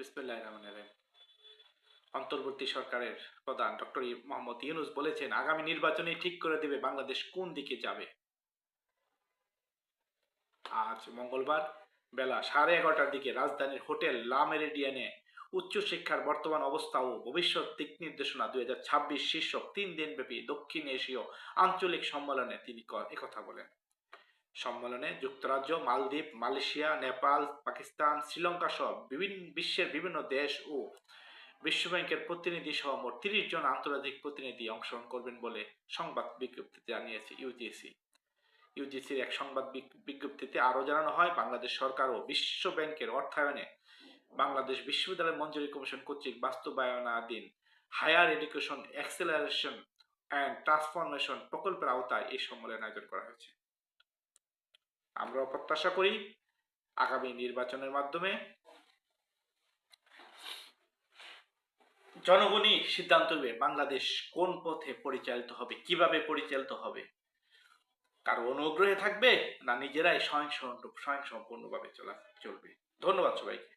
বিসমিল্লাহির রহমানির রহিম। অন্তর্বর্তী সরকারের প্রধান ডক্টর মোহাম্মদ ইউনূস বলেছেন, আগামী নির্বাচনেই ঠিক করে দেবে বাংলাদেশ কোন দিকে যাবে। আজ মঙ্গলবার বেলা 11:30টার দিকে রাজধানীর হোটেল লা মেরিডিয়ানে উচ্চশিক্ষার বর্তমান অবস্থা ও ভবিষ্যৎ দিক নির্দেশনা 2026 শীর্ষক 3 দিনব্যাপী দক্ষিণ এশীয় আঞ্চলিক সম্মেলনে তিনি একথা বলেন। সম্মেলনে যুক্তরাজ্য, মালদ্বীপ, মালয়েশিয়া, নেপাল, পাকিস্তান, শ্রীলঙ্কা সহ বিশ্বের বিভিন্ন দেশ ও বিশ্বব্যাংকের প্রতিনিধি সহ মোট 30 জন আন্তর্জাতিক প্রতিনিধি অংশগ্রহণ করবেন বলে সংবাদ বিজ্ঞপ্তিতে জানিয়েছে ইউজিসি। ইউজিসির এক সংবাদ বিজ্ঞপ্তিতে আরও জানানো হয়, বাংলাদেশ সরকার ও বিশ্ব ব্যাংকের অর্থায়নে বাংলাদেশ বিশ্ববিদ্যালয় মঞ্জুরি কমিশন কর্তৃক বাস্তবায়নাধীন higher education acceleration and transformation প্রকল্পের আওতায় এই সম্মেলন আয়োজন করা হয়েছে। আমরা প্রত্যাশা করি আগামী নির্বাচনের মাধ্যমে জনগণই সিদ্ধান্ত নেবে বাংলাদেশ কোন পথে পরিচালিত হবে, কিভাবে পরিচালিত হবে, কারো অনুগ্রহে থাকবে না নিজেরাই স্বয়ংসম্পূর্ণভাবে চলবে। ধন্যবাদ সবাইকে।